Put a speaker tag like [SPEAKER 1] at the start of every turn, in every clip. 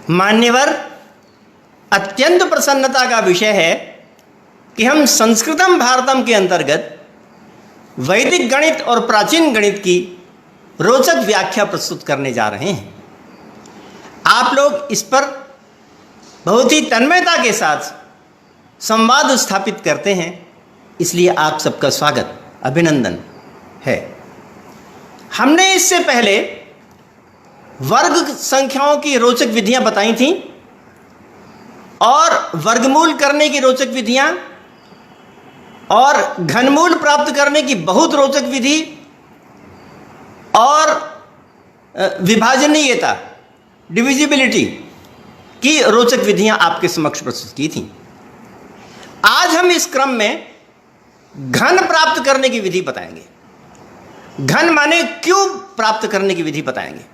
[SPEAKER 1] मान्यवर, अत्यंत प्रसन्नता का विषय है कि हम संस्कृतम भारतम के अंतर्गत वैदिक गणित और प्राचीन गणित की रोचक व्याख्या प्रस्तुत करने जा रहे हैं। आप लोग इस पर बहुत ही तन्मयता के साथ संवाद स्थापित करते हैं, इसलिए आप सबका स्वागत, अभिनंदन है। हमने इससे पहले वर्ग संख्याओं की रोचक विधियां बताई थीं और वर्गमूल करने की रोचक विधियां और घनमूल प्राप्त करने की बहुत रोचक विधि और विभाजनीयता, डिविजिबिलिटी की रोचक विधियां आपके समक्ष प्रस्तुत की थीं। आज हम इस क्रम में घन प्राप्त करने की विधि बताएंगे। घन माने क्यूब प्राप्त करने की विधि बताएंगे।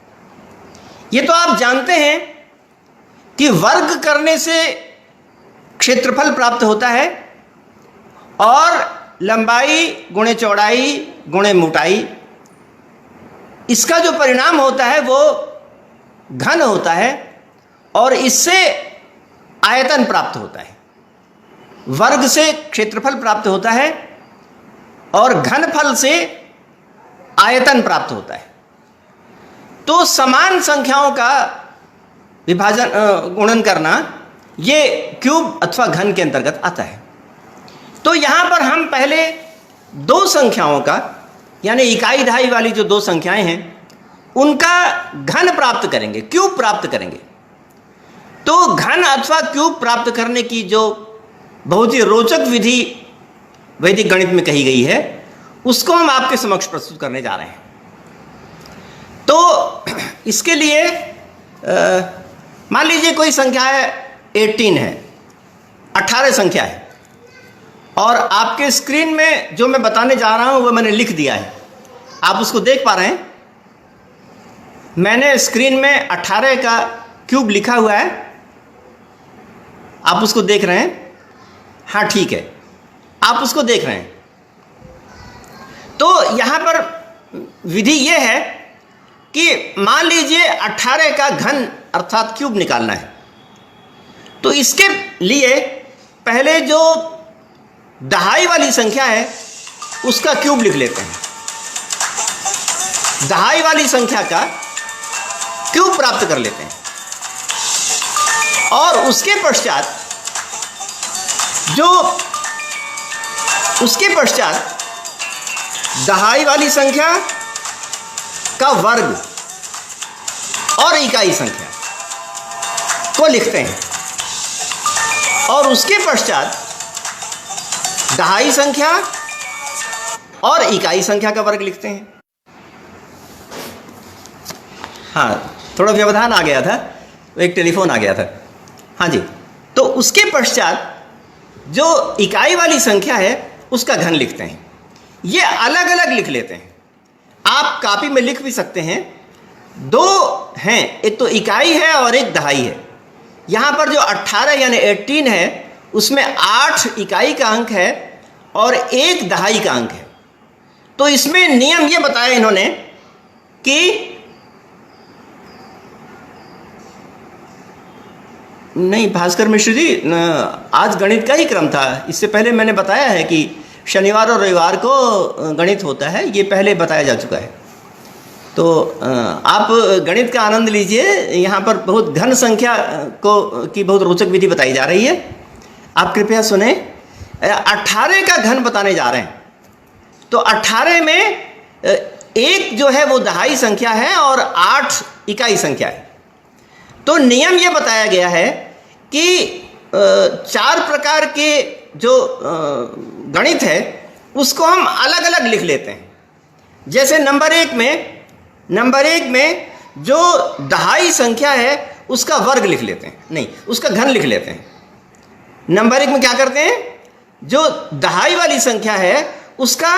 [SPEAKER 1] ये तो आप जानते हैं कि वर्ग करने से क्षेत्रफल प्राप्त होता है और लंबाई गुणे चौड़ाई गुणे मोटाई, इसका जो परिणाम होता है वो घन होता है और इससे आयतन प्राप्त होता है। वर्ग से क्षेत्रफल प्राप्त होता है और घनफल से आयतन प्राप्त होता है। तो समान संख्याओं का विभाजन गुणन करना ये क्यूब अथवा घन के अंतर्गत आता है। तो यहाँ पर हम पहले दो संख्याओं का, यानी इकाई दहाई वाली जो दो संख्याएं हैं, उनका घन प्राप्त करेंगे, क्यूब प्राप्त करेंगे। तो घन अथवा क्यूब प्राप्त करने की जो बहुत ही रोचक विधि वैदिक गणित में कही गई है, उसको हम आपके समक्ष प्रस्तुत करने जा रहे हैं। तो इसके लिए मान लीजिए कोई संख्या है 18 है, 18 संख्या है और आपके स्क्रीन में जो मैं बताने जा रहा हूं वो मैंने लिख दिया है, आप उसको देख पा रहे हैं। मैंने स्क्रीन में 18 का क्यूब लिखा हुआ है, आप उसको देख रहे हैं? हाँ, ठीक है, आप उसको देख रहे हैं। तो यहां पर विधि यह है कि मान लीजिए 18 का घन अर्थात क्यूब निकालना है। तो इसके लिए पहले जो दहाई वाली संख्या है उसका क्यूब लिख लेते हैं। दहाई वाली संख्या का क्यूब प्राप्त कर लेते हैं और उसके पश्चात दहाई वाली संख्या का वर्ग और इकाई संख्या को लिखते हैं और उसके पश्चात दहाई संख्या और इकाई संख्या का वर्ग लिखते हैं। हाँ, थोड़ा व्यवधान आ गया था, एक टेलीफोन आ गया था। हाँ जी, तो उसके पश्चात जो इकाई वाली संख्या है उसका घन लिखते हैं। ये अलग अलग लिख लेते हैं, आप कॉपी में लिख भी सकते हैं। दो हैं, एक तो इकाई है और एक दहाई है। यहाँ पर जो 18 यानी 18 है उसमें 8 इकाई का अंक है और 1 दहाई का अंक है। तो इसमें नियम ये बताया इन्होंने कि नहीं, भास्कर मिश्र जी, आज गणित का ही क्रम था। इससे पहले मैंने बताया है कि शनिवार और रविवार को गणित होता है, ये पहले बताया जा चुका है। तो आप गणित का आनंद लीजिए। यहाँ पर बहुत घन संख्या की बहुत रोचक विधि बताई जा रही है, आप कृपया सुने। 18 का घन बताने जा रहे हैं। तो 18 में एक जो है वो दहाई संख्या है और 8 इकाई संख्या है। तो नियम ये बताया गया है कि 4 प्रकार के जो गणित है उसको हम अलग अलग लिख लेते हैं। जैसे नंबर एक में जो दहाई संख्या है उसका वर्ग लिख लेते हैं, नहीं, उसका घन लिख लेते हैं। नंबर 1 में क्या करते हैं, जो दहाई वाली संख्या है उसका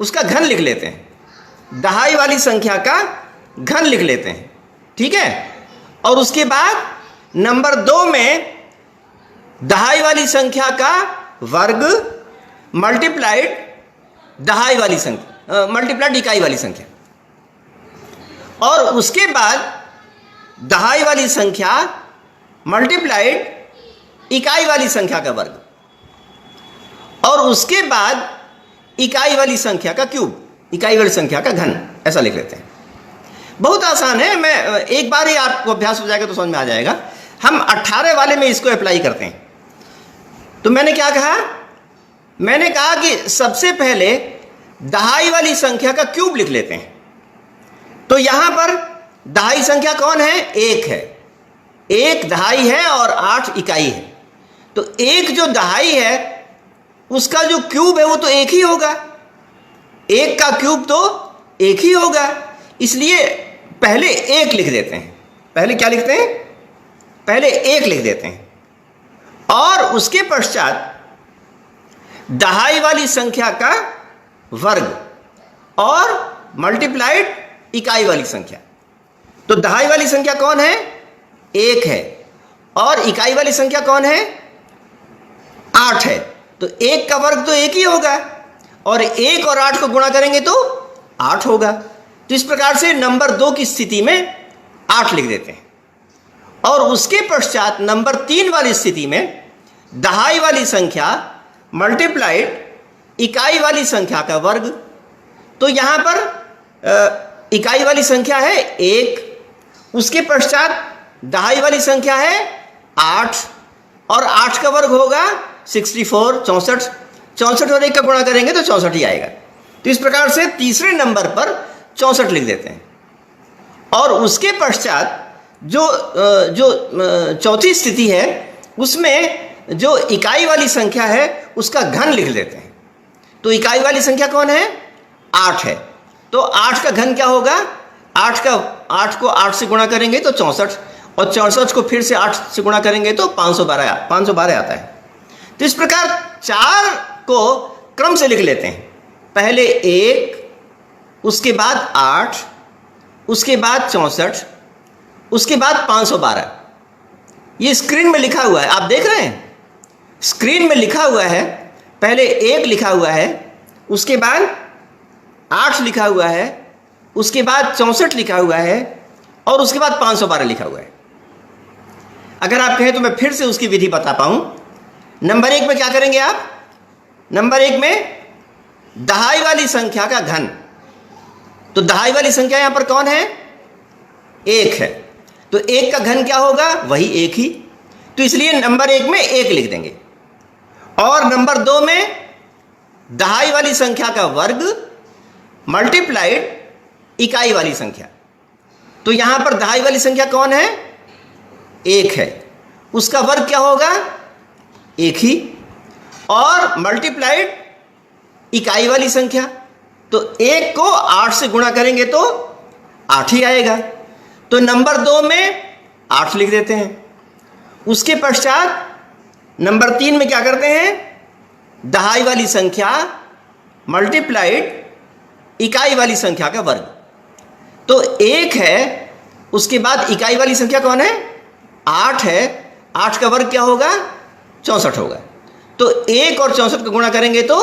[SPEAKER 1] उसका घन लिख लेते हैं, दहाई वाली संख्या का घन लिख लेते हैं, ठीक है। और उसके बाद नंबर 2 में दहाई वाली संख्या का वर्ग मल्टीप्लाइड दहाई वाली संख्या, मल्टीप्लाइड इकाई वाली संख्या। और उसके बाद दहाई वाली संख्या मल्टीप्लाइड इकाई वाली संख्या का वर्ग, और उसके बाद इकाई वाली संख्या का क्यूब, इकाई वाली संख्या का घन, ऐसा लिख लेते हैं। बहुत आसान है, मैं एक बार ही आपको अभ्यास हो जाएगा तो समझ में आ जाएगा। हम 18 वाले में इसको अप्लाई करते हैं। तो मैंने क्या कहा? मैंने कहा कि सबसे पहले दहाई वाली संख्या का क्यूब लिख लेते हैं। तो यहां पर दहाई संख्या कौन है? 1 है। 1 दहाई है और 8 इकाई है। तो 1 जो दहाई है उसका जो क्यूब है वो तो 1 ही होगा। 1 का क्यूब तो 1 ही होगा, इसलिए पहले 1 लिख देते हैं। पहले क्या लिखते हैं? पहले 1 लिख देते हैं, और उसके पश्चात दहाई वाली संख्या का वर्ग और मल्टीप्लाइड इकाई वाली संख्या। तो दहाई वाली संख्या कौन है? 1 है, और इकाई वाली संख्या कौन है? 8 है। तो 1 का वर्ग तो 1 ही होगा, और 1 और 8 को गुणा करेंगे तो 8 होगा। तो इस प्रकार से नंबर 2 की स्थिति में 8 लिख देते हैं, और उसके पश्चात नंबर 3 वाली स्थिति में दहाई वाली संख्या मल्टीप्लाइड इकाई वाली संख्या का वर्ग। तो यहां पर इकाई वाली संख्या है 1, उसके पश्चात दहाई वाली संख्या है 8, और 8 का वर्ग होगा 64, 64। 64 और 1 का गुणा करेंगे तो 64 ही आएगा। तो इस प्रकार से तीसरे नंबर पर 64 लिख देते हैं, और उसके पश्चात जो चौथी स्थिति है उसमें जो इकाई वाली संख्या है उसका घन लिख देते हैं। तो इकाई वाली संख्या कौन है? 8 है। तो 8 का घन क्या होगा? 8 को 8 से गुणा करेंगे तो 64, और 64 को फिर से 8 से गुणा करेंगे तो 512 आता है। तो इस प्रकार 4 को क्रम से लिख लेते हैं। पहले 1, उसके बाद 8, उसके बाद 64, उसके बाद 512। ये स्क्रीन में लिखा हुआ है, आप देख रहे हैं? स्क्रीन में लिखा हुआ है। पहले 1 लिखा हुआ है, उसके बाद 8 लिखा हुआ है, उसके बाद 64 लिखा हुआ है, और उसके बाद 512 लिखा हुआ है। अगर आप कहें तो मैं फिर से उसकी विधि बता पाऊं। नंबर 1 में क्या करेंगे आप? नंबर 1 में दहाई वाली संख्या का घन। तो दहाई वाली संख्या यहां पर कौन है? 1 है। तो 1 का घन क्या होगा? वही 1 ही। तो इसलिए नंबर 1 में 1 लिख देंगे, और नंबर 2 में दहाई वाली संख्या का वर्ग मल्टीप्लाइड इकाई वाली संख्या। तो यहां पर दहाई वाली संख्या कौन है? 1 है, उसका वर्ग क्या होगा? 1 ही, और मल्टीप्लाइड इकाई वाली संख्या। तो 1 को 8 से गुणा करेंगे तो 8 ही आएगा। तो नंबर 2 में 8 लिख देते हैं। उसके पश्चात नंबर 3 में क्या करते हैं? दहाई वाली संख्या मल्टीप्लाइड इकाई वाली संख्या का वर्ग। तो 1 है, उसके बाद इकाई वाली संख्या कौन है? 8 है। 8 का वर्ग क्या होगा? 64 होगा। तो 1 और 64 को गुणा करेंगे तो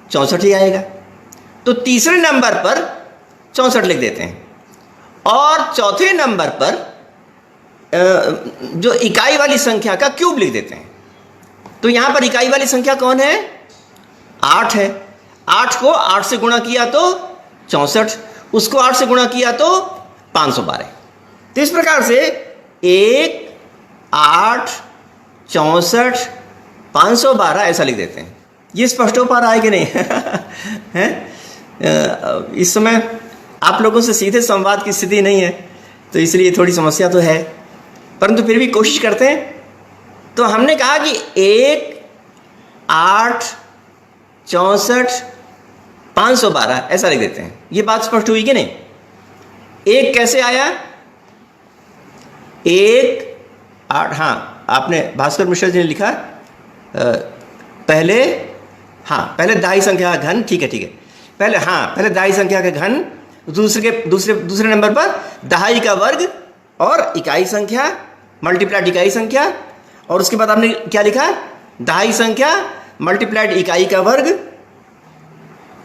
[SPEAKER 1] 64 ही आएगा। तो तीसरे नंबर पर 64 लिख देते हैं, और चौथे नंबर पर जो इकाई वाली संख्या का क्यूब लिख देते हैं। तो यहां पर इकाई वाली संख्या कौन है? 8 है। 8 को 8 से गुणा किया तो 64, उसको 8 से गुणा किया तो 512। तो इस प्रकार से 1, 8, 64, 512 ऐसा लिख देते हैं। ये स्पष्ट हो पा रहा है कि नहीं? है? इस समय आप लोगों से सीधे संवाद की स्थिति नहीं है, तो इसलिए थोड़ी समस्या तो है, परंतु फिर भी कोशिश करते हैं। तो हमने कहा कि 1, 8, 64, 512 ऐसा लिख देते हैं। ये बात स्पष्ट हुई कि नहीं? 1 कैसे आया? 1, 8, हाँ, आपने भास्कर मिश्रा जी ने लिखा पहले दहाई संख्या का घन। ठीक है। पहले दहाई संख्या का घन, दूसरे नंबर पर दहाई का वर्ग और इकाई संख्या मल्टीप्लाइड इकाई संख्या, और उसके बाद आपने क्या लिखा? दहाई संख्या मल्टीप्लाइड इकाई का वर्ग।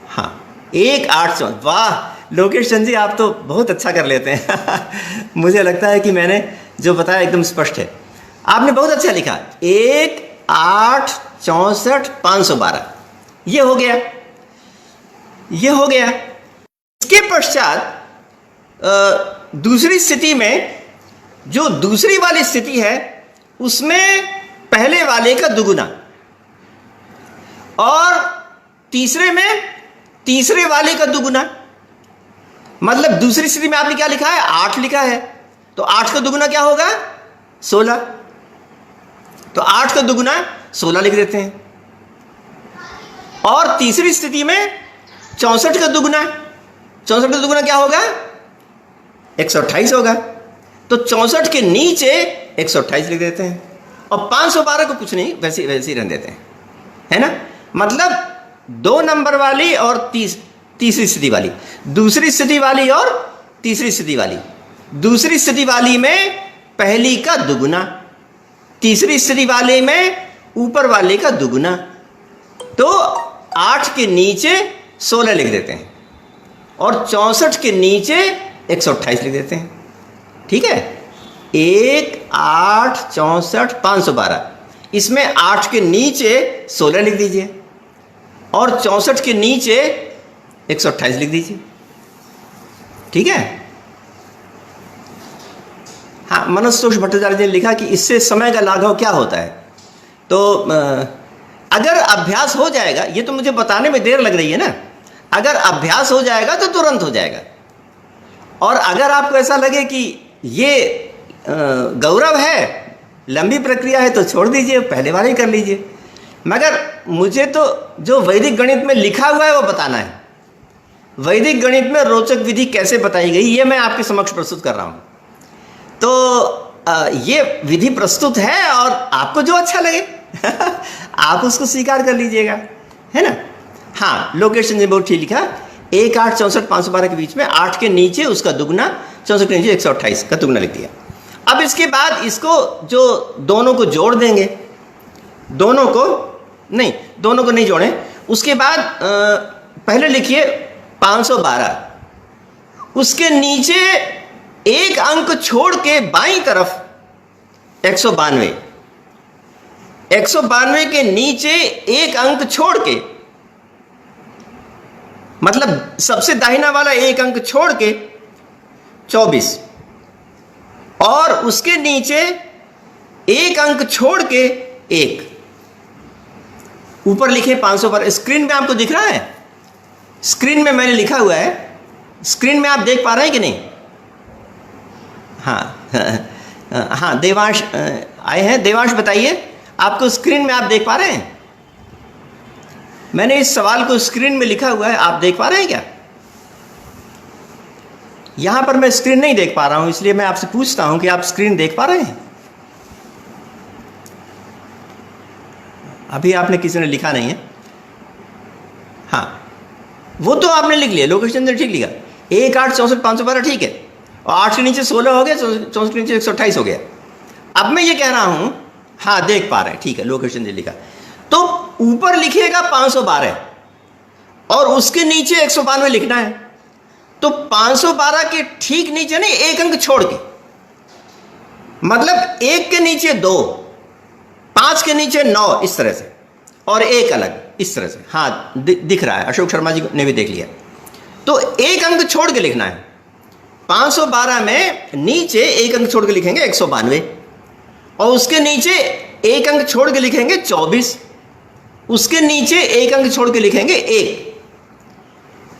[SPEAKER 1] हाँ, 1, 8, 64। वाह, लोकेश चंद जी, आप तो बहुत अच्छा कर लेते हैं मुझे लगता है कि मैंने जो बताया एकदम स्पष्ट है। आपने बहुत अच्छा लिखा, 1 8 64 512, ये हो गया, ये हो गया। इसके पश्चात दूसरी स्थिति में, जो दूसरी वाली स्थिति है उसमें पहले वाले का दुगुना, और तीसरे में तीसरे वाले का दुगुना। मतलब दूसरी स्थिति में आपने क्या लिखा है, 8 लिखा है, तो 8 का दुगुना क्या होगा, 16। तो 8 का दुगुना 16 लिख देते हैं। और तीसरी स्थिति में 64 का दुगुना, 64 का दुगुना क्या होगा, 128 होगा। तो 64 के नीचे 128 लिख देते हैं, और 512 को कुछ नहीं, वैसे ही रहने देते हैं, है ना। मतलब 2 नंबर वाली और तीसरी स्थिति वाली, दूसरी स्थिति वाली और तीसरी स्थिति वाली। दूसरी स्थिति वाली में पहली का दुगुना, तीसरी स्थिति वाले में ऊपर वाले का दुगुना। तो 8 के नीचे 16 लिख देते हैं, और 64 के नीचे 128 लिख देते हैं। ठीक है, 1 8 64 512, इसमें 8 के नीचे 16 लिख दीजिए, और 64 के नीचे 128 लिख दीजिए। ठीक है। हाँ, मनोज भट्टाचार्य ने लिखा कि इससे समय का लाघव क्या होता है। तो अगर अभ्यास हो जाएगा, ये तो मुझे बताने में देर लग रही है ना, अगर अभ्यास हो जाएगा तो तुरंत हो जाएगा। और अगर आपको ऐसा लगे कि ये गौरव है, लंबी प्रक्रिया है, तो छोड़ दीजिए, पहले बार ही कर लीजिए। मगर मुझे तो जो वैदिक गणित में लिखा हुआ है वो बताना है। वैदिक गणित में रोचक विधि कैसे बताई गई, ये मैं आपके समक्ष प्रस्तुत कर रहा हूँ। तो ये विधि प्रस्तुत है, और आपको जो अच्छा लगे आप उसको स्वीकार कर लीजिएगा, है ना। हाँ, लोकेशन ने बहुत ठीक लिखा, 1 8 64 512 के बीच में 8 के नीचे उसका दुगना, 64 के नीचे 128 का दुगना लिख दिया। अब इसके बाद इसको जो दोनों को जोड़ देंगे, दोनों को नहीं जोड़ें। उसके बाद पहले लिखिए 512, उसके नीचे एक अंक छोड़ के बाईं तरफ 192, 192 के नीचे एक अंक छोड़ के, मतलब सबसे दाहिना वाला एक अंक छोड़ के 24, और उसके नीचे एक अंक छोड़ के 1, ऊपर लिखे 512। स्क्रीन में आपको दिख रहा है, स्क्रीन में मैंने लिखा हुआ है, स्क्रीन में आप देख पा रहे हैं कि नहीं। हाँ हाँ, देवांश आए हैं। देवांश बताइए, आपको स्क्रीन में आप देख पा रहे हैं? मैंने इस सवाल को स्क्रीन में लिखा हुआ है, आप देख पा रहे हैं क्या? यहां पर मैं स्क्रीन नहीं देख पा रहा हूं, इसलिए मैं आपसे पूछता हूं कि आप स्क्रीन देख पा रहे हैं? अभी आपने किसी ने लिखा नहीं है। हाँ, वो तो आपने लिख लिया, लोकेशन ने ठीक लिखा, 1 8 64 512 ठीक है, और 8 के नीचे 16 हो गया, 64 के नीचे 128 हो गया। अब मैं ये कह रहा हूं, हाँ देख पा रहे हैं, ठीक है, लोकेशन ने लिखा। तो ऊपर लिखिएगा 512 और उसके नीचे 192 लिखना है। तो 512 के ठीक नीचे नहीं, एक अंक छोड़ के, मतलब 1 के नीचे 2, 5 के नीचे 9, इस तरह से, और एक अलग इस तरह से। हाँ दिख रहा है, अशोक शर्मा जी ने भी देख लिया। तो एक अंक छोड़ के लिखना है। 512 में नीचे एक अंक छोड़ के लिखेंगे 192, और उसके नीचे एक अंक छोड़ के लिखेंगे 24, उसके नीचे एक अंक छोड़ के लिखेंगे 1।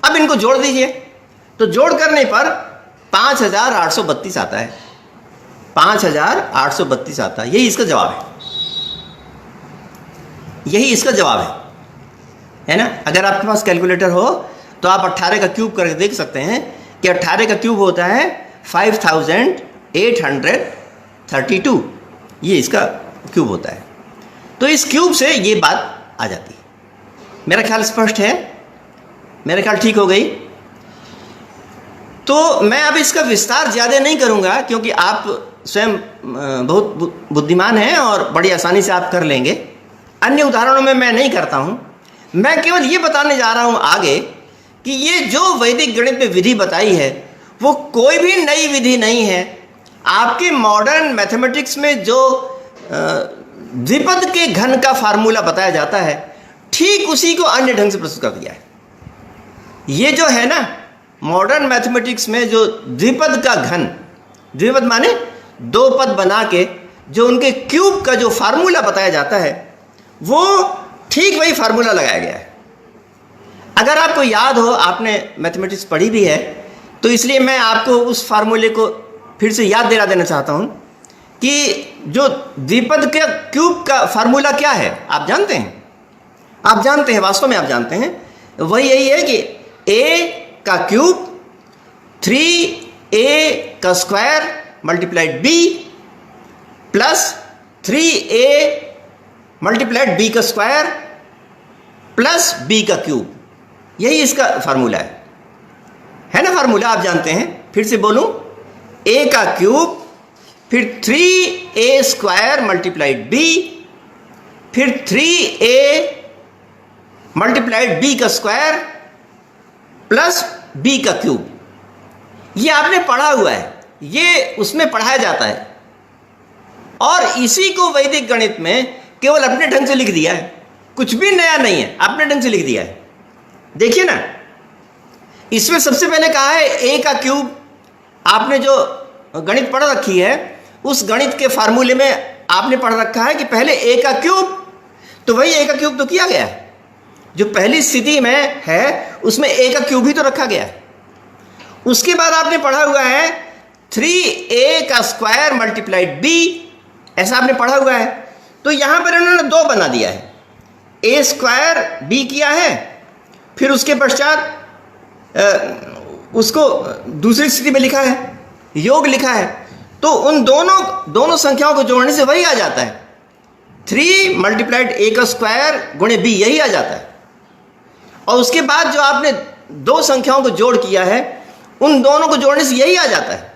[SPEAKER 1] अब इनको जोड़ दीजिए, तो जोड़ करने पर 5832 आता है, 5832 आता है। यही इसका जवाब है, यही इसका जवाब है ना। अगर आपके पास कैलकुलेटर हो तो आप 18 का क्यूब करके देख सकते हैं कि 18 का क्यूब होता है 5832, ये इसका क्यूब होता है। तो इस क्यूब से ये बात आ जाती है। मेरा ख्याल स्पष्ट है, मेरा ख्याल ठीक हो गई। तो मैं अब इसका विस्तार ज़्यादा नहीं करूँगा, क्योंकि आप स्वयं बहुत बुद्धिमान हैं और बड़ी आसानी से आप कर लेंगे। अन्य उदाहरणों में मैं नहीं करता हूँ, मैं केवल ये बताने जा रहा हूँ आगे कि ये जो वैदिक गणित में विधि बताई है वो कोई भी नई विधि नहीं है। आपके मॉडर्न मैथमेटिक्स में जो द्विपद के घन का फार्मूला बताया जाता है, ठीक उसी को अन्य ढंग से प्रस्तुत कर दिया है। ये जो है ना, मॉडर्न मैथमेटिक्स में जो द्विपद का घन, द्विपद माने दो पद बना के जो उनके क्यूब का जो फार्मूला बताया जाता है, वो ठीक वही फार्मूला लगाया गया है। अगर आपको याद हो, आपने मैथमेटिक्स पढ़ी भी है, तो इसलिए मैं आपको उस फार्मूले को फिर से याद दिला देना चाहता हूं कि जो द्विपद के क्यूब का फार्मूला क्या है, आप जानते हैं? आप जानते हैं, वास्तव में आप जानते हैं। वही यही है कि a का क्यूब 3a का square multiplied b plus 3a multiplied b का स्क्वायर प्लस b का क्यूब, यही इसका फार्मूला है ना? फार्मूला आप जानते हैं। फिर से बोलूं, a का क्यूब, फिर 3a स्क्वायर मल्टीप्लाइड b, फिर 3a मल्टीप्लाइड b का स्क्वायर प्लस b का क्यूब। ये आपने पढ़ा हुआ है, ये उसमें पढ़ाया जाता है, और इसी को वैदिक गणित में केवल अपने ढंग से लिख दिया है। कुछ भी नया नहीं है, अपने ढंग से लिख दिया है। देखिए ना, इसमें सबसे पहले कहा है a का क्यूब। आपने जो गणित पढ़ रखी है, उस गणित के फार्मूले में आपने पढ़ रखा है कि पहले a का क्यूब, तो वही a का क्यूब तो किया गया है। जो पहली स्थिति में है उसमें a का क्यूब ही तो रखा गया है। उसके बाद आपने पढ़ा हुआ है 3a का स्क्वायर मल्टीप्लाइड b, ऐसा आपने पढ़ा हुआ है। तो यहां पर इन्होंने दो बना दिया है, a स्क्वायर b किया है, फिर उसके पश्चात उसको दूसरी स्थिति में लिखा है, योग लिखा है। तो उन दोनों संख्याओं को जोड़ने से वही आ जाता है, 3 मल्टीप्लाइड a का स्क्वायर गुणे b, यही आ जाता है। और उसके बाद जो आपने दो संख्याओं को जोड़ किया है, उन दोनों को जोड़ने से यही आ जाता है,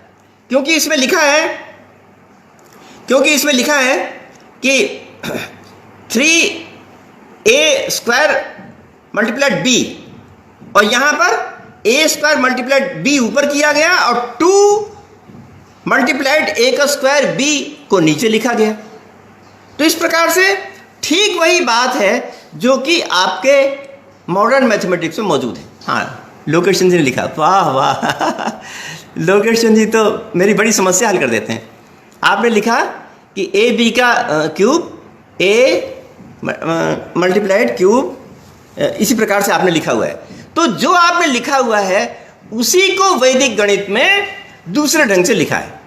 [SPEAKER 1] क्योंकि इसमें लिखा है कि 3a स्क्वायर मल्टीप्लाइड b, और यहां पर a स्क्वायर मल्टीप्लाइड b ऊपर किया गया और 2 मल्टीप्लाइड a का स्क्वायर b को नीचे लिखा गया। तो इस प्रकार से ठीक वही बात है जो कि आपके मॉडर्न मैथमेटिक्स में मौजूद है। हाँ, लोकेश चंद जी ने लिखा, वाह वाह लोकेश चंद जी तो मेरी बड़ी समस्या हल कर देते हैं। आपने लिखा कि ए बी का क्यूब, a मल्टीप्लाइड क्यूब, इसी प्रकार से आपने लिखा हुआ है। तो जो आपने लिखा हुआ है उसी को वैदिक गणित में दूसरे ढंग से लिखा है,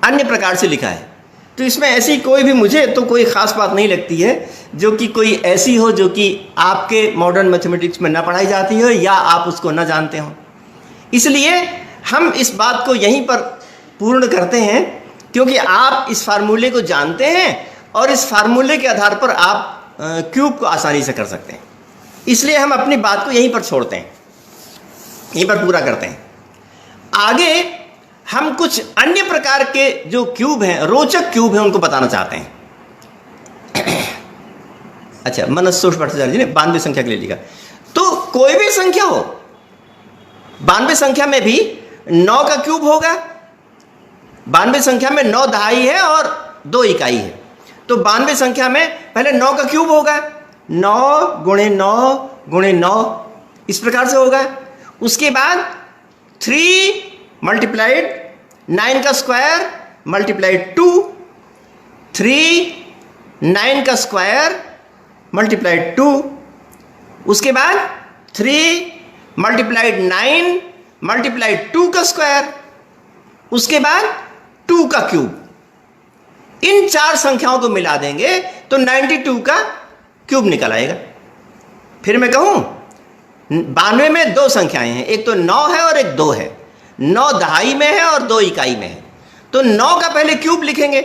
[SPEAKER 1] अन्य प्रकार से लिखा है। तो इसमें ऐसी कोई भी, मुझे तो कोई ख़ास बात नहीं लगती है जो कि कोई ऐसी हो जो कि आपके मॉडर्न मैथमेटिक्स में ना पढ़ाई जाती हो या आप उसको ना जानते हो। इसलिए हम इस बात को यहीं पर पूर्ण करते हैं, क्योंकि आप इस फार्मूले को जानते हैं और इस फार्मूले के आधार पर आप क्यूब को आसानी से कर सकते हैं। इसलिए हम अपनी बात को यहीं पर छोड़ते हैं, यहीं पर पूरा करते हैं। आगे हम कुछ अन्य प्रकार के जो क्यूब हैं, रोचक क्यूब हैं, उनको बताना चाहते हैं। अच्छा, मनस्सोष भट्टाचार्य जी ने 92 संख्या के लिए लिखा। तो कोई भी संख्या हो, 92 संख्या में भी 9 का क्यूब होगा। 92 संख्या में 9 दहाई है और 2 इकाई है। तो 92 संख्या में पहले 9 का क्यूब होगा, 9 गुणे 9 गुणे 9, इस प्रकार से होगा। उसके बाद 3 मल्टीप्लाइड 9 का स्क्वायर मल्टीप्लाइड 2, 3 9 का स्क्वायर मल्टीप्लाइड 2, उसके बाद 3 मल्टीप्लाइड 9 मल्टीप्लाइड 2 का स्क्वायर, उसके बाद 2 का क्यूब। इन चार संख्याओं को मिला देंगे तो 92 का क्यूब निकल आएगा। फिर मैं कहूं 92 में 2 संख्याएं हैं, एक तो 9 है और एक 2 है। 9 दहाई में है और 2 इकाई में है। तो 9 का पहले क्यूब लिखेंगे,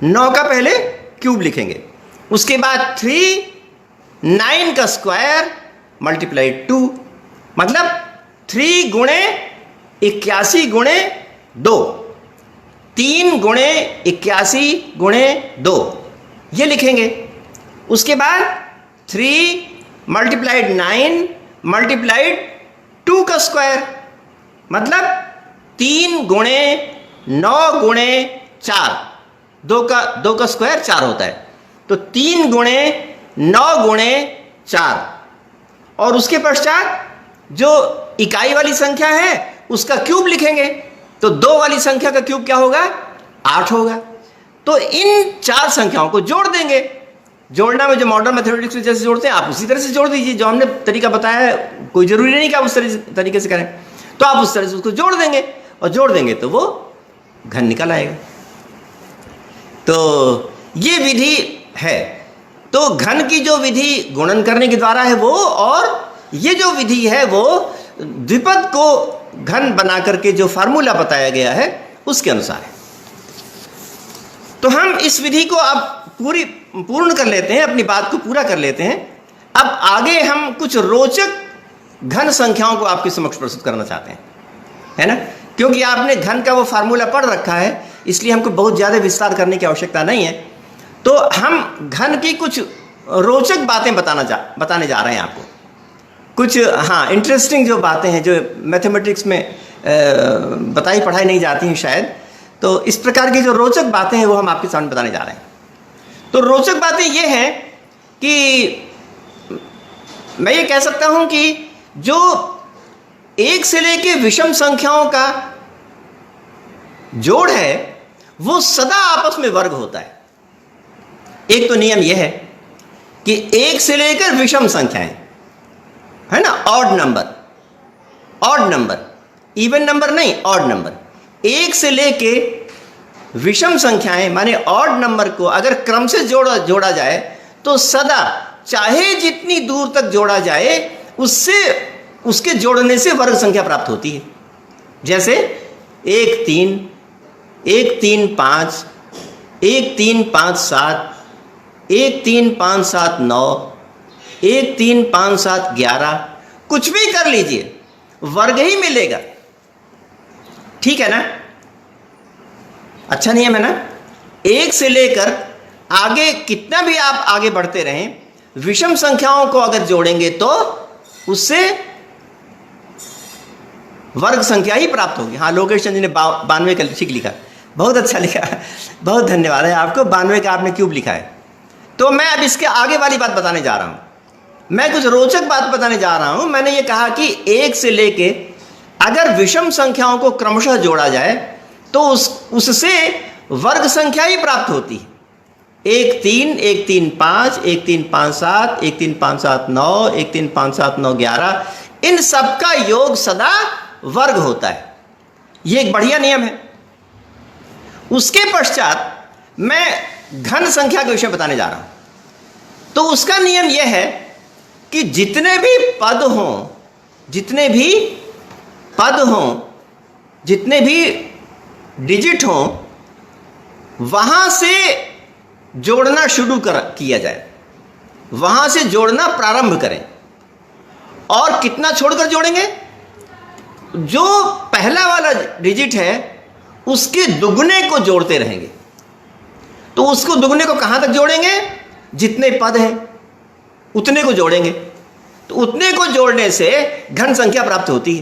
[SPEAKER 1] 9 का पहले क्यूब लिखेंगे। उसके बाद 3 9 का स्क्वायर मल्टीप्लाइड 2, मतलब 3 गुणे 81 गुणे 2, 3 गुणे 81 गुणे 2, ये लिखेंगे। उसके बाद 3 मल्टीप्लाइड 9 मल्टीप्लाइड 2 का स्क्वायर मतलब 3 गुणे 9 गुणे 4, 2 का स्क्वायर 4 होता है, तो 3 गुणे 9 गुणे 4, और उसके पश्चात जो इकाई वाली संख्या है उसका क्यूब लिखेंगे, तो 2 वाली संख्या का क्यूब क्या होगा? 8 होगा। तो इन 4 संख्याओं को जोड़ देंगे। जोड़ना में जो मॉडर्न मैथमेटिक्स में जैसे जोड़ते हैं आप उसी तरह से जोड़ दीजिए, जो हमने तरीका बताया है, कोई जरूरी नहीं कि आप उस तरीके से करें, तो आप उस तरह से उसको जोड़ देंगे, और जोड़ देंगे तो वो घन निकल आएगा। तो ये विधि है। तो घन की जो विधि गुणन करने के द्वारा है वो, और ये जो विधि है वो द्विपद को घन बना करके जो फार्मूला बताया गया है उसके अनुसार है। तो हम इस विधि को अब पूर्ण कर लेते हैं, अपनी बात को पूरा कर लेते हैं। अब आगे हम कुछ रोचक घन संख्याओं को आपके समक्ष प्रस्तुत करना चाहते हैं, है ना, क्योंकि आपने घन का वो फार्मूला पढ़ रखा है, इसलिए हमको बहुत ज़्यादा विस्तार करने की आवश्यकता नहीं है। तो हम घन की कुछ रोचक बातें बताने जा रहे हैं आपको, कुछ हाँ इंटरेस्टिंग जो बातें हैं जो मैथमेटिक्स में बताई पढ़ाई नहीं जाती हैं शायद, तो इस प्रकार की जो रोचक बातें हैं वो हम आपके सामने बताने जा रहे हैं। तो रोचक बातें ये हैं कि मैं ये कह सकता हूं कि जो 1 से लेके विषम संख्याओं का जोड़ है वो सदा आपस में वर्ग होता है। एक तो नियम यह है कि 1 से लेकर विषम संख्याएं, है ना, ऑड नंबर, इवन नंबर नहीं, ऑड नंबर, 1 से लेके विषम संख्याएं माने ऑड नंबर को अगर क्रम से जोड़ा जाए तो सदा चाहे जितनी दूर तक जोड़ा जाए उसके जोड़ने से वर्ग संख्या प्राप्त होती है। जैसे 1 3, 1 3 5, 1 3 5 7, 1 3 5 7 9, 1 3 5 7 11, कुछ भी कर लीजिए वर्ग ही मिलेगा। ठीक है ना, अच्छा नियम है ना। 1 से लेकर आगे कितना भी आप आगे बढ़ते रहें, विषम संख्याओं को अगर जोड़ेंगे तो उससे वर्ग संख्या ही प्राप्त होगी। हाँ, लोकेश चंद जी ने 92 का ठीक लिखा, बहुत अच्छा लिखा, बहुत धन्यवाद है आपको। 92 का आपने क्यूब लिखा है। तो मैं अब इसके आगे वाली बात बताने जा रहा हूं। मैं कुछ रोचक बात बताने जा रहा हूं। मैंने ये कहा कि 1 से लेके अगर विषम संख्याओं को क्रमशः जोड़ा जाए तो उससे वर्ग संख्या ही प्राप्त होती है। 1 3, 1 3 5, 1 3 5 7, 1 3 5 7 9, 1 3 5 7 9 11, इन सब का योग सदा वर्ग होता है। ये एक बढ़िया नियम है। उसके पश्चात मैं घन संख्या के विषय बताने जा रहा हूं। तो उसका नियम यह है कि जितने भी पद हों, जितने भी डिजिट हों, वहां से जोड़ना शुरू किया जाए, वहां से जोड़ना प्रारंभ करें। और कितना छोड़कर जोड़ेंगे? जो पहला वाला डिजिट है उसके दुगने को जोड़ते रहेंगे। तो उसको दुगने को कहां तक जोड़ेंगे? जितने पद हैं उतने को जोड़ेंगे। तो उतने को जोड़ने से घन संख्या प्राप्त होती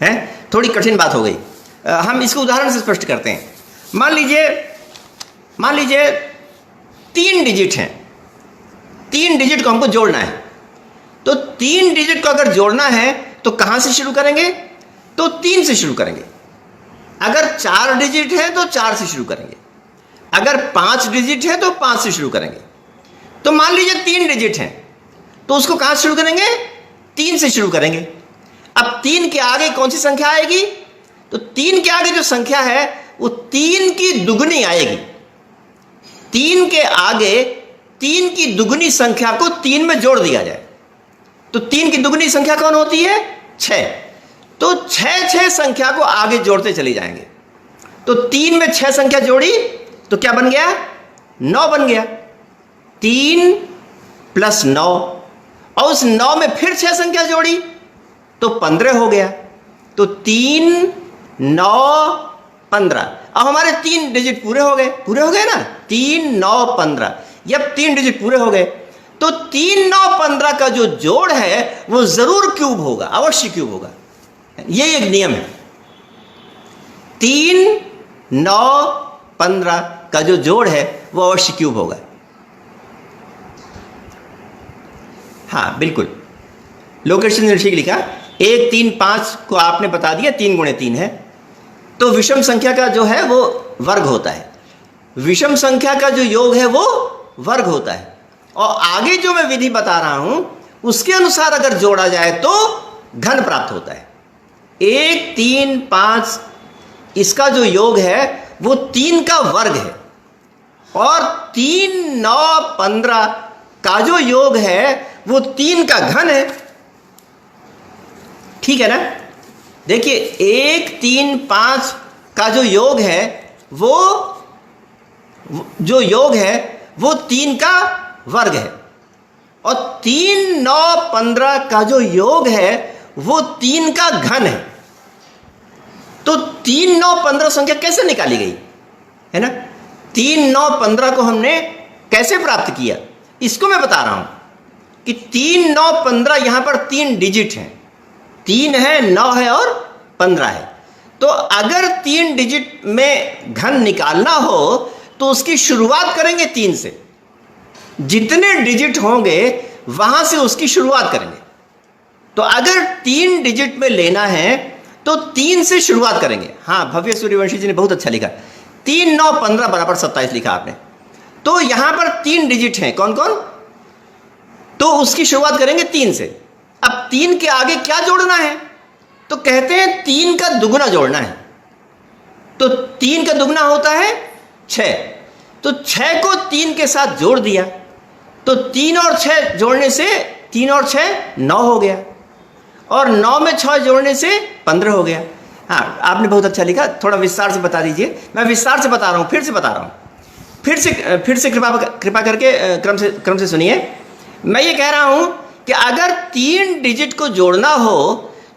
[SPEAKER 1] है। थोड़ी कठिन बात हो गई, हम इसको उदाहरण से स्पष्ट करते हैं। मान लीजिए 3 डिजिट हैं, 3 डिजिट को हमको जोड़ना है। तो 3 डिजिट को अगर जोड़ना है तो कहां से शुरू करेंगे? तो 3 से शुरू करेंगे। अगर 4 डिजिट है तो 4 से शुरू करेंगे। अगर 5 डिजिट है तो 5 से शुरू करेंगे। तो मान लीजिए 3 डिजिट हैं तो उसको कहां से शुरू करेंगे? 3 से शुरू करेंगे। अब 3 के आगे कौन सी संख्या आएगी? तो 3 के आगे जो संख्या है वो 3 की दुगनी आएगी। 3 के आगे 3 की दुगनी संख्या को 3 में जोड़ दिया जाए तो 3 की दुगनी संख्या कौन होती है? 6। तो 6 संख्या को आगे जोड़ते चले जाएंगे। तो 3 में 6 संख्या जोड़ी तो क्या बन गया? 9 बन गया। 3 + 9, और उस 9 में फिर 6 संख्या जोड़ी तो 15 हो गया। तो 3 9 15। अब हमारे 3 डिजिट पूरे हो गए ना? 3 9 15। जब 3 डिजिट पूरे हो गए तो 3, 9, 15 का जो जोड़ है वो जरूर क्यूब होगा, अवश्य क्यूब होगा। ये एक नियम है। 3, 9, 15 का जो जोड़ है वो अवश्य क्यूब होगा। हाँ बिल्कुल, लोकेश ने ठीक लिखा। 1, 3, 5 को आपने बता दिया 3 गुणे 3 है, तो विषम संख्या का जो है वो वर्ग होता है। विषम संख्या का जो योग है वो वर्ग होता है। और आगे जो मैं विधि बता रहा हूं उसके अनुसार अगर जोड़ा जाए तो घन प्राप्त होता है। 1, 3, 5 इसका जो योग है वो 3 का वर्ग है, और 3, 9, 15 का जो योग है वो 3 का घन है। ठीक है ना? देखिए 1, 3, 5 का जो योग है वो 3 का वर्ग है, और 3, 9, 15 का जो योग है वो 3 का घन है। तो 3, 9, 15 संख्या कैसे निकाली गई है ना? 3, 9, 15 को हमने कैसे प्राप्त किया इसको मैं बता रहा हूं कि 3, 9, 15 यहां पर 3 डिजिट हैं। 3 है, 9 है और 15 है। तो अगर 3 डिजिट में घन निकालना हो तो उसकी शुरुआत करेंगे 3 से। जितने डिजिट होंगे वहां से उसकी शुरुआत करेंगे। तो अगर 3 डिजिट में लेना है तो 3 से शुरुआत करेंगे। हाँ, भव्य सूर्यवंशी जी ने बहुत अच्छा लिखा। 3, 9, 15 बराबर 27 लिखा आपने। तो यहां पर 3 डिजिट हैं, कौन कौन? तो उसकी शुरुआत करेंगे 3 से। अब 3 के आगे क्या जोड़ना है? तो कहते हैं 3 का दुगुना जोड़ना है। तो 3 का दुगुना होता है 6। तो 6 को 3 के साथ जोड़ दिया, तो 3 और 6 जोड़ने से 3 और 6 9 हो गया, और 9 में 6 जोड़ने से 15 हो गया। हाँ, आपने बहुत अच्छा लिखा। थोड़ा विस्तार से बता दीजिए। मैं विस्तार से बता रहा हूँ, फिर से बता रहा हूँ। फिर से कृपा करके क्रम से सुनिए। मैं ये कह रहा हूँ कि अगर 3 डिजिट को जोड़ना हो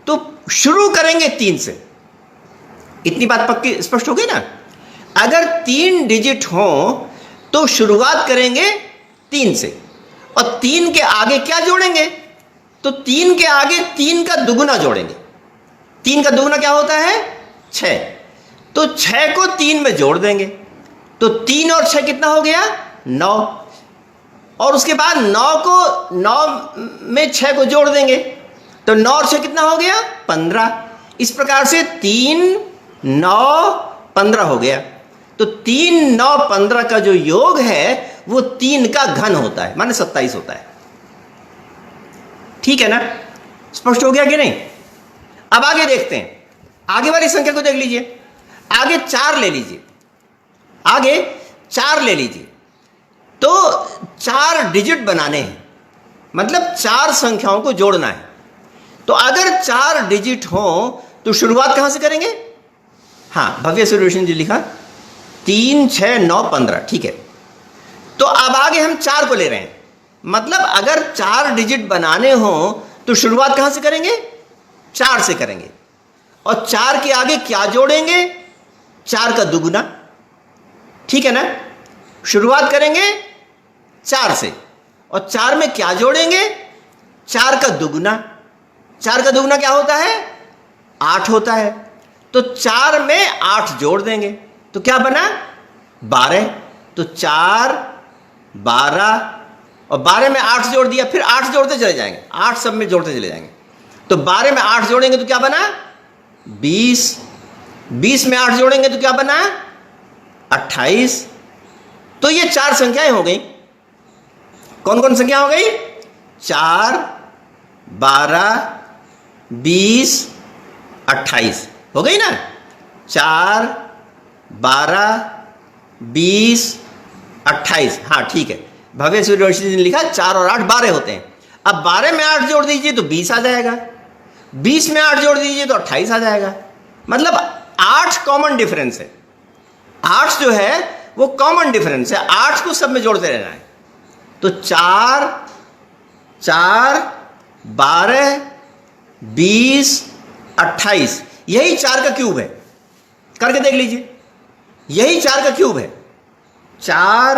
[SPEAKER 1] तो शुरू करेंगे 3 से। इतनी बात पक्की स्पष्ट हो गई ना? अगर 3 डिजिट हो तो शुरुआत करेंगे 3 से, और 3 के आगे क्या जोड़ेंगे? तो 3 के आगे 3 का दुगुना जोड़ेंगे। 3 का दुगुना क्या होता है? 6। तो 6 को 3 में जोड़ देंगे, तो 3 और 6 कितना हो गया? 9। और उसके बाद 9 में 6 को जोड़ देंगे, तो 9 और 6 कितना हो गया? 15। इस प्रकार से 3, 9, 15 हो गया। तो 3, 9, 15 का जो योग है वो 3 का घन होता है, माने 27 होता है। ठीक है ना? स्पष्ट हो गया कि नहीं? अब आगे देखते हैं। आगे वाली संख्या को देख लीजिए। आगे 4 ले लीजिए। आगे 4 ले लीजिए। तो 4 डिजिट बनाने हैं, मतलब 4 संख्याओं को जोड़ना है। तो अगर 4 डिजिट हो तो शुरुआत कहां से करेंगे? हाँ, भव्य सूर्यवंशी जी लिखा 3, 6, 9, 15। ठीक है। तो अब आगे हम 4 को ले रहे हैं, मतलब अगर 4 डिजिट बनाने हो तो शुरुआत कहां से करेंगे? 4 से करेंगे। और 4 के आगे क्या जोड़ेंगे? 4 का दुगुना। ठीक है ना? शुरुआत करेंगे 4 से, और 4 में क्या जोड़ेंगे? 4 का दुगुना। 4 का दुगुना क्या होता है? 8 होता है। तो 4 में 8 जोड़ देंगे, तो क्या बना? 12। तो 4, 12, और 12 में 8 जोड़ दिया, फिर 8 जोड़ते चले जाएंगे, 8 सब में जोड़ते चले जाएंगे। तो 12 में 8 जोड़ेंगे तो क्या बना? 20। 20 में 8 जोड़ेंगे तो क्या बना? 28। तो ये 4 संख्याएं हो गई। कौन कौन संख्या हो गई? 4, 12, 20, 28 हो गई ना? 4, 12, 20, 28। हाँ ठीक है। भव्य सूर्यवंशी जी ने लिखा 4 और 8 12 होते हैं। अब 12 में 8 जोड़ दीजिए तो 20 आ जाएगा। 20 में 8 जोड़ दीजिए तो 28 आ जाएगा। मतलब 8 कॉमन डिफरेंस है। 8 जो है वो कॉमन डिफरेंस है। 8 को सब में जोड़ते रहना है। तो 4, 12, 20, 28, यही 4 का क्यूब है। करके देख लीजिए, यही 4 का क्यूब है। 4,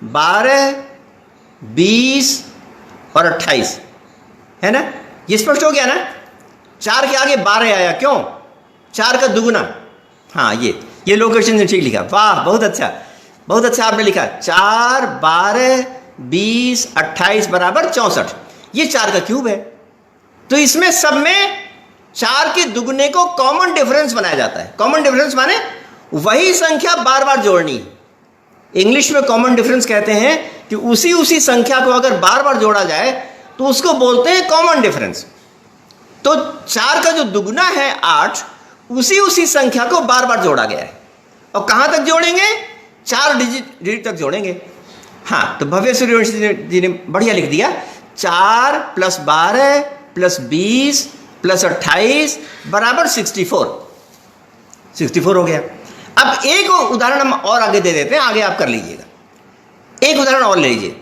[SPEAKER 1] 12, 20 और 28, है ना? ये स्पष्ट हो गया ना? 4 के आगे 12 आया, क्यों? 4 का दुगुना। हाँ, ये लोकेशन ने ठीक लिखा, वाह, बहुत अच्छा, बहुत अच्छा आपने लिखा। 4, 12, 20, 28 बराबर 64। ये 4 का क्यूब है। तो इसमें सब में 4 के दुगुने को कॉमन डिफरेंस बनाया जाता है। कॉमन डिफरेंस माने वही संख्या बार बार जोड़नी। इंग्लिश में कॉमन डिफरेंस कहते हैं कि उसी संख्या को अगर बार बार जोड़ा जाए तो उसको बोलते हैं कॉमन डिफरेंस। तो 4 का जो दुगुना है 8, उसी संख्या को बार बार जोड़ा गया है। और कहां तक जोड़ेंगे? 4 डिजिट तक जोड़ेंगे। हाँ, तो भव्य सूर्यवंशी जी ने बढ़िया लिख दिया, 4 + 12 + 20 + 28 बराबर 64 हो गया। अब एक उदाहरण हम और आगे दे देते हैं, आगे आप कर लीजिएगा। एक उदाहरण और ले लीजिए,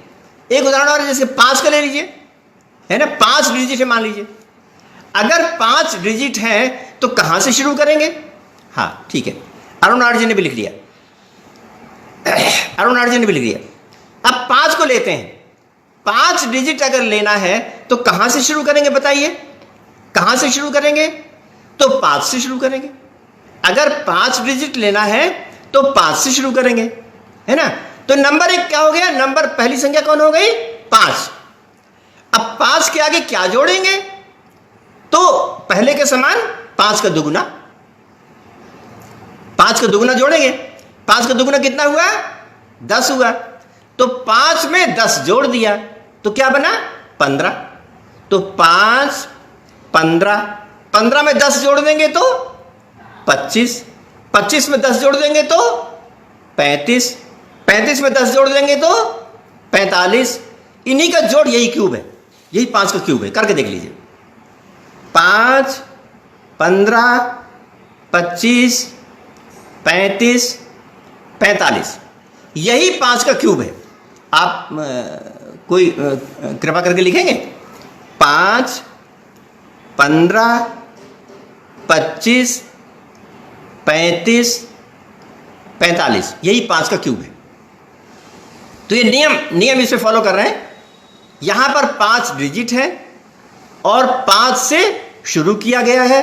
[SPEAKER 1] एक उदाहरण और, जैसे 5 का ले लीजिए, है ना? 5 डिजिट है मान लीजिए। अगर 5 डिजिट है तो कहां से शुरू करेंगे? हाँ, ठीक है, अरुण आर्य जी ने भी लिख लिया, अरुण आर्य जी ने भी लिख लिया। अब 5 को लेते हैं, 5 डिजिट अगर लेना है तो कहां से शुरू करेंगे बताइए? कहां से शुरू करेंगे? तो 5 से शुरू करेंगे। अगर 5 डिजिट लेना है तो 5 से शुरू करेंगे, है ना? तो नंबर 1 क्या हो गया? नंबर पहली संख्या कौन हो गई? 5। अब 5 के आगे क्या जोड़ेंगे? तो पहले के समान 5 का दुगुना, 5 का दुगुना जोड़ेंगे। 5 का दुगुना कितना हुआ? 10 हुआ। तो 5 में 10 जोड़ दिया तो क्या बना? 15। तो 5, 15, 15 में 10 जोड़ देंगे तो 25, 25 में 10 जोड़ देंगे तो 35, 35 में 10 जोड़ देंगे तो 45। इन्हीं का जोड़ यही क्यूब है, यही 5 का क्यूब है। करके देख लीजिए, 5, 15, 25, 35, 45, यही 5 का क्यूब है। आप कोई कृपा करके लिखेंगे? 5, 15, 25, 35, 45, यही 5 का क्यूब है। तो ये नियम इसे फॉलो कर रहे हैं। यहां पर 5 डिजिट है और 5 से शुरू किया गया है।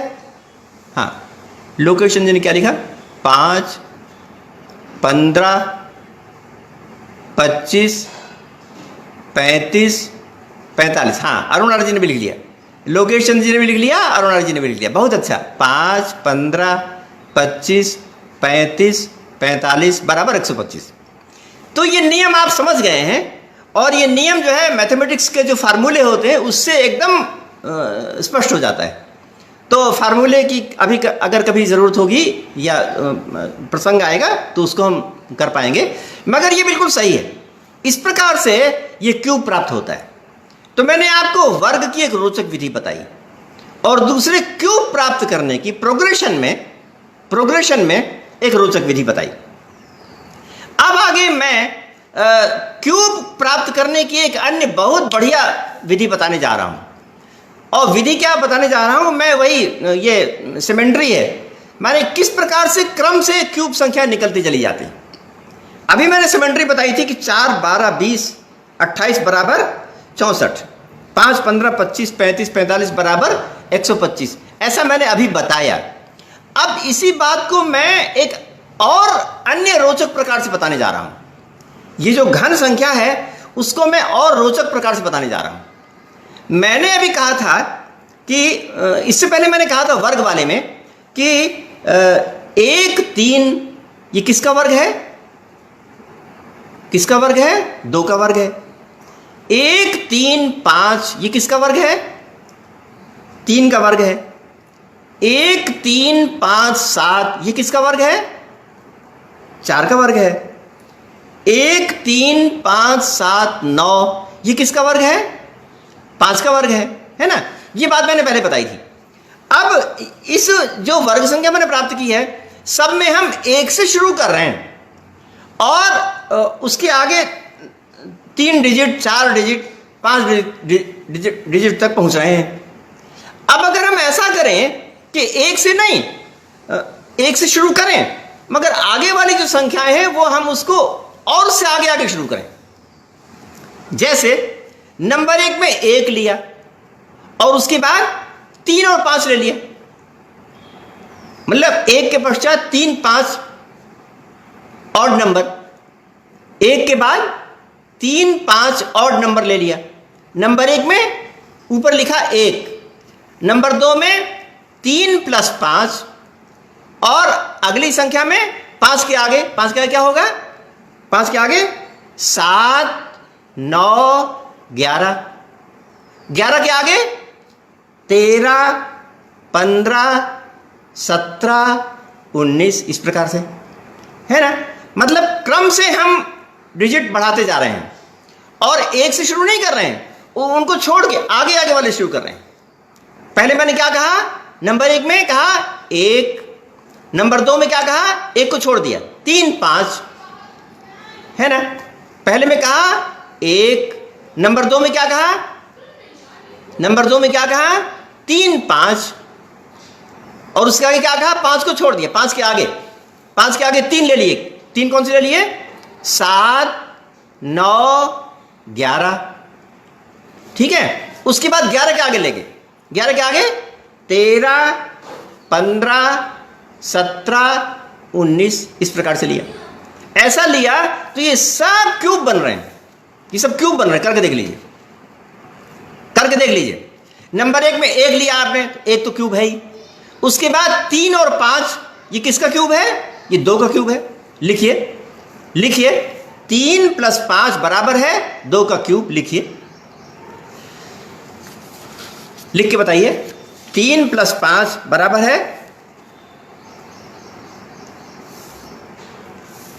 [SPEAKER 1] हाँ, लोकेशन जी ने क्या लिखा? 5, 15, 25, 35, 45। हाँ, अरुण आर्य जी ने भी लिख लिया, लोकेशन जी ने भी लिख लिया, अरुण आर्य जी ने भी लिख लिया, बहुत अच्छा। 5, 15, 25, 35, 45 बराबर 125। तो ये नियम आप समझ गए हैं, और ये नियम जो है मैथमेटिक्स के जो फार्मूले होते हैं उससे एकदम स्पष्ट हो जाता है। तो फार्मूले की अभी अगर कभी ज़रूरत होगी या प्रसंग आएगा तो उसको हम कर पाएंगे, मगर ये बिल्कुल सही है। इस प्रकार से ये क्यूब प्राप्त होता है। तो मैंने आपको वर्ग की एक रोचक विधि बताई और दूसरे क्यूब प्राप्त करने की प्रोग्रेशन में एक रोचक विधि बताई। अब आगे मैं क्यूब प्राप्त करने की एक अन्य बहुत बढ़िया विधि बताने जा रहा हूं। और विधि क्या बताने जा रहा हूं मैं? वही ये सिमेट्री है, माने किस प्रकार से क्रम से क्यूब संख्या निकलती चली जाती। अभी मैंने सिमेट्री बताई थी कि 4, 12, 20, 28 बराबर 64, 5, 15, 25, 35, 45 बराबर 125, ऐसा मैंने अभी बताया। अब इसी बात को मैं एक और अन्य रोचक प्रकार से बताने जा रहा हूं। ये जो घन संख्या है उसको मैं और रोचक प्रकार से बताने जा रहा हूं। मैंने अभी कहा था कि इससे पहले मैंने कहा था वर्ग वाले में कि 1, 3 ये किसका वर्ग है? किसका वर्ग है? 2 का वर्ग है। 1, 3, 5 ये किसका वर्ग है? 3 का वर्ग है। 1, 3, 5, 7 ये किसका वर्ग है? 4 का वर्ग है। 1, 3, 5, 7, 9 ये किसका वर्ग है? 5 का वर्ग है ना? ये बात मैंने पहले बताई थी। अब इस जो वर्ग संख्या मैंने प्राप्त की है सब में हम 1 से शुरू कर रहे हैं और उसके आगे 3 डिजिट, 4 डिजिट, 5 डिजिट तक पहुंच रहे हैं। अब अगर हम ऐसा करें कि 1 से नहीं, 1 से शुरू करें मगर आगे वाली जो संख्याएं हैं वो हम उसको और से आगे आगे शुरू करें। जैसे नंबर 1 में 1 लिया और उसके बाद 3 और 5 ले लिया, मतलब 1 के पश्चात 3 5 ऑड नंबर, 1 के बाद 3 5 ऑड नंबर ले लिया। नंबर 1 में ऊपर लिखा 1, नंबर 2 में 3 + 5 और अगली संख्या में 5 के आगे क्या होगा, 5 के आगे 7 9 11, 11 के आगे 13 15 17 19, इस प्रकार से है ना। मतलब क्रम से हम डिजिट बढ़ाते जा रहे हैं और 1 से शुरू नहीं कर रहे हैं, उनको छोड़ के आगे आगे वाले शुरू कर रहे हैं। पहले मैंने क्या कहा, नंबर 1 में कहा 1, नंबर 2 में क्या कहा, 1 को छोड़ दिया 3 5, है ना। पहले में कहा 1, नंबर 2 में क्या कहा, नंबर 2 में क्या कहा 3 5 और उसके आगे क्या कहा, 5 को छोड़ दिया, 5 के आगे 3 ले लिए। 3 कौन से ले लिए, 7 9 11, ठीक है। उसके बाद 11 के आगे ले गए, 11 के आगे 13 15 17 19, इस प्रकार से लिया। ऐसा लिया तो ये सब क्यूब बन रहे हैं, ये सब क्यूब बन रहे हैं। करके देख लीजिए, नंबर 1 में 1 लिया आपने, 1 तो क्यूब है ही। उसके बाद 3 और 5, ये किसका क्यूब है, ये 2 का क्यूब है। लिखिए 3 + 5 बराबर है 2 का क्यूब। लिख के बताइए, 3 + 5 बराबर है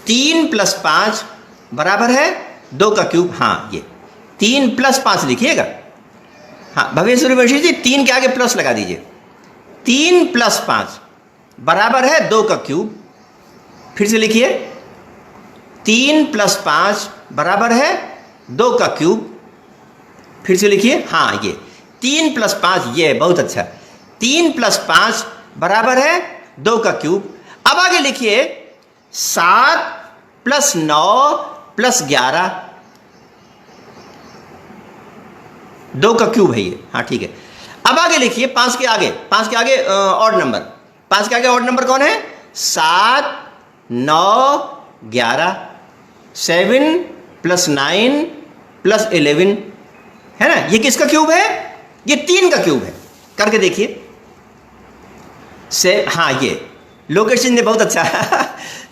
[SPEAKER 1] 3 + 5 बराबर है 2 का क्यूब। हाँ, ये 3 + 5 लिखिएगा। हाँ भवेश्वरी वंशी जी, 3 के आगे प्लस लगा दीजिए। 3 + 5 बराबर है 2 का क्यूब। फिर से लिखिए, 3 + 5 बराबर है 2 का क्यूब। फिर से लिखिए, हाँ ये 3 + 5, ये बहुत अच्छा, 3 + 5 बराबर है 2 का क्यूब। अब आगे लिखिए 7 + 9 + 11, 2 का क्यूब है ये। हाँ ठीक है। अब आगे लिखिए 5 के आगे ऑड नंबर, 5 के आगे ऑड नंबर कौन है, 7 9 11, 7 + 9 + 11, है ना। ये किसका क्यूब है, ये 3 का क्यूब है। करके देखिए हाँ ये लोकेश जी ने बहुत अच्छा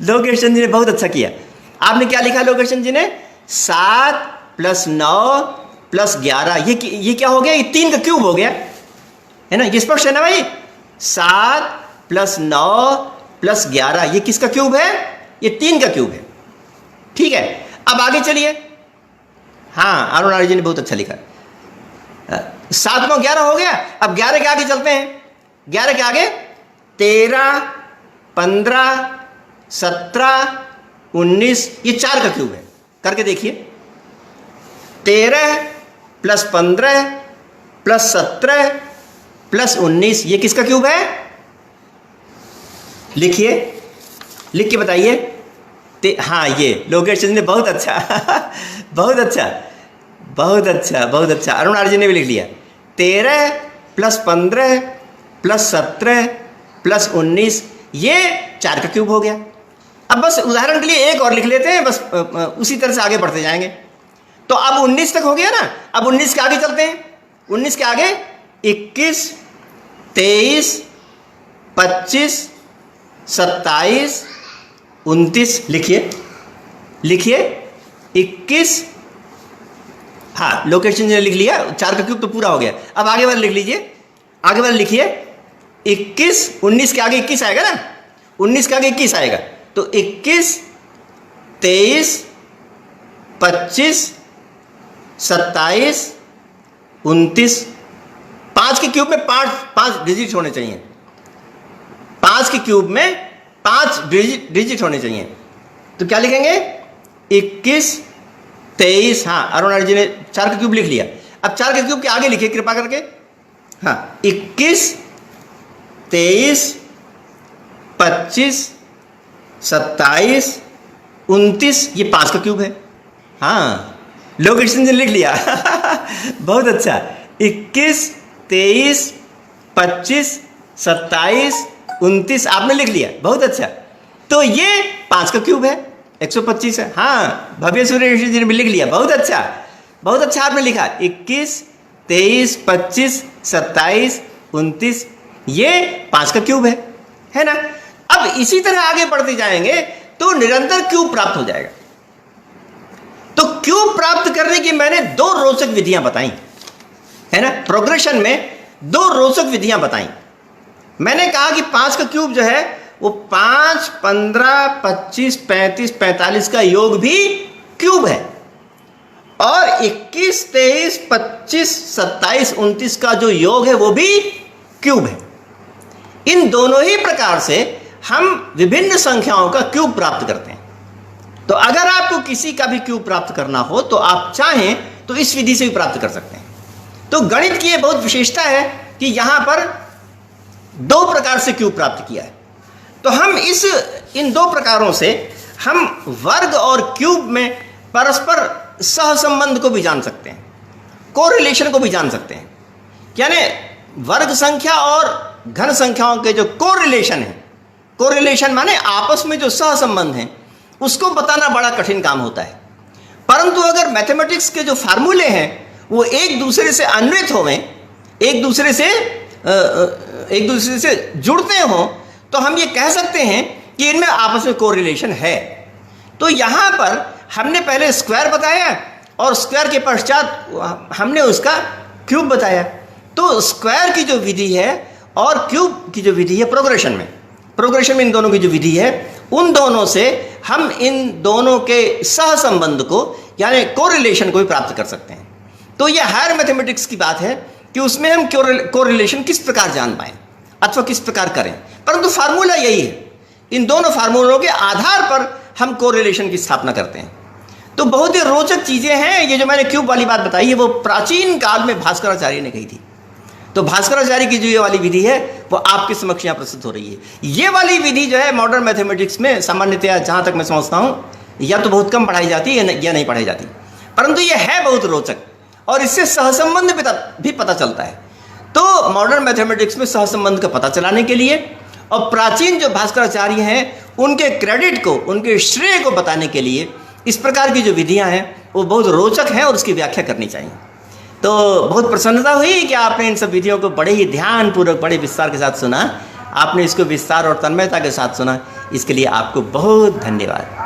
[SPEAKER 1] लोकेश जी ने बहुत अच्छा किया। आपने क्या लिखा लोकेश जी ने, 7 + 9 + 11, ये क्या हो गया, ये 3 का क्यूब हो गया, है ना। ये स्पष्ट है ना भाई, 7 + 9 + 11, ये किसका क्यूब है, ये 3 का क्यूब है। ठीक है, अब आगे चलिए। हाँ अरुण जी ने बहुत अच्छा लिखा, 7 9 11 हो गया। अब 11 के आगे चलते हैं, 11 के आगे 13 15 17 19, ये 4 का क्यूब है। करके देखिए, 13 + 15 + 17 + 19, ये किसका क्यूब है, लिखिए, लिख के बताइए। हाँ ये लोकेश ने बहुत अच्छा बहुत अच्छा बहुत अच्छा बहुत अच्छा। अरुण आर्य ने भी लिख लिया, 13 + 15 + 17 + 19, ये 4 का क्यूब हो गया। अब बस उदाहरण के लिए एक और लिख लेते हैं, बस उसी तरह से आगे बढ़ते जाएंगे। तो अब 19 तक हो गया ना, अब 19 के आगे चलते हैं। 19 के आगे 21 23 25 27 29, लिखिए लिखिए 21, हाँ लोकेशन ने लिख लिया, 4 का क्यूब तो पूरा हो गया। अब आगे वाले लिख लीजिए, आगे वाले लिखिए 21, 19 के आगे 21 आएगा ना, 19 के आगे 21 आएगा, तो 21 23 25 27 29, 5 के क्यूब में 5 डिजिट होने चाहिए, 5 के क्यूब में 5 डिजिट होने चाहिए। तो क्या लिखेंगे, 21 23, हाँ अरुण जी ने 4 का क्यूब लिख लिया। अब 4 के क्यूब के आगे लिखिए कृपा करके, हाँ 21 23 25 27 29, ये 5 का क्यूब है। हाँ लोकेशन जी लिख लिया बहुत अच्छा। 21, 23, 25, 27, 29 आपने लिख लिया, बहुत अच्छा। तो ये 5 का क्यूब है, 125 है। हाँ, भव्य सुरेश जी ने भी लिख लिया, बहुत अच्छा, बहुत अच्छा आपने लिखा। 21, 23, 25, 27, 29 ये 5 का क्यूब है ना। अब इसी तरह आगे बढ़ते जाएंगे तो निरंतर क्यूब प्राप्त हो जाएगा। तो क्यूब प्राप्त करने की मैंने 2 रोचक विधियां बताई, है ना। प्रोग्रेशन में 2 रोचक विधियां बताई। मैंने कहा कि 5 का क्यूब जो है वो 5, 15, 25, 35, 45 का योग भी क्यूब है, और 21, 23, 25, 27, 29 का जो योग है वो भी क्यूब है। इन दोनों ही प्रकार से हम विभिन्न संख्याओं का क्यूब प्राप्त करते हैं। तो अगर आपको किसी का भी क्यूब प्राप्त करना हो तो आप चाहें तो इस विधि से भी प्राप्त कर सकते हैं। तो गणित की यह बहुत विशेषता है कि यहां पर 2 प्रकार से क्यूब प्राप्त किया है। तो हम इन 2 प्रकारों से हम वर्ग और क्यूब में परस्पर सहसंबंध को भी जान सकते हैं, कोरिलेशन को भी जान सकते हैं। यानी वर्ग संख्या और घन संख्याओं के जो कोरिलेशन है, कोरिलेशन माने आपस में जो सहसंबंध है, उसको बताना बड़ा कठिन काम होता है। परंतु अगर मैथमेटिक्स के जो फार्मूले हैं वो एक दूसरे से अन्वित होवें, एक दूसरे से जुड़ते हों, तो हम ये कह सकते हैं कि इनमें आपस में कोरिलेशन है। तो यहाँ पर हमने पहले स्क्वायर बताया और स्क्वायर के पश्चात हमने उसका क्यूब बताया। तो स्क्वायर की जो विधि है और क्यूब की जो विधि है प्रोग्रेशन में इन दोनों की जो विधि है, उन दोनों से हम इन दोनों के सहसंबंध को यानी कोरिलेशन को भी प्राप्त कर सकते हैं। तो यह हायर मैथमेटिक्स की बात है कि उसमें हम कोरिलेशन किस प्रकार जान पाएं अथवा किस प्रकार करें, परंतु फार्मूला यही है। इन दोनों फार्मूलों के आधार पर हम कोरिलेशन की स्थापना करते हैं। तो बहुत ही रोचक चीज़ें हैं। ये जो मैंने क्यूब वाली बात बताई है वो प्राचीन काल में भास्कराचार्य ने कही थी। तो भास्कराचार्य की जो ये वाली विधि है वो आपके समक्ष यहाँ प्रस्तुत हो रही है। ये वाली विधि जो है मॉडर्न मैथमेटिक्स में सामान्यतया जहाँ तक मैं समझता हूँ या तो बहुत कम पढ़ाई जाती है या नहीं पढ़ाई जाती, परंतु ये है बहुत रोचक और इससे सहसंबंध भी पता चलता है। तो मॉडर्न मैथमेटिक्स में सहसंबंध का पता चलाने के लिए और प्राचीन जो भास्कराचार्य हैं उनके क्रेडिट को, उनके श्रेय को बताने के लिए इस प्रकार की जो विधियां हैं वो बहुत रोचक हैं और उसकी व्याख्या करनी चाहिए। तो बहुत प्रसन्नता हुई कि आपने इन सब विधियों को बड़े ही ध्यानपूर्वक, बड़े विस्तार के साथ सुना। आपने इसको विस्तार और तन्मयता के साथ सुना, इसके लिए आपको बहुत धन्यवाद।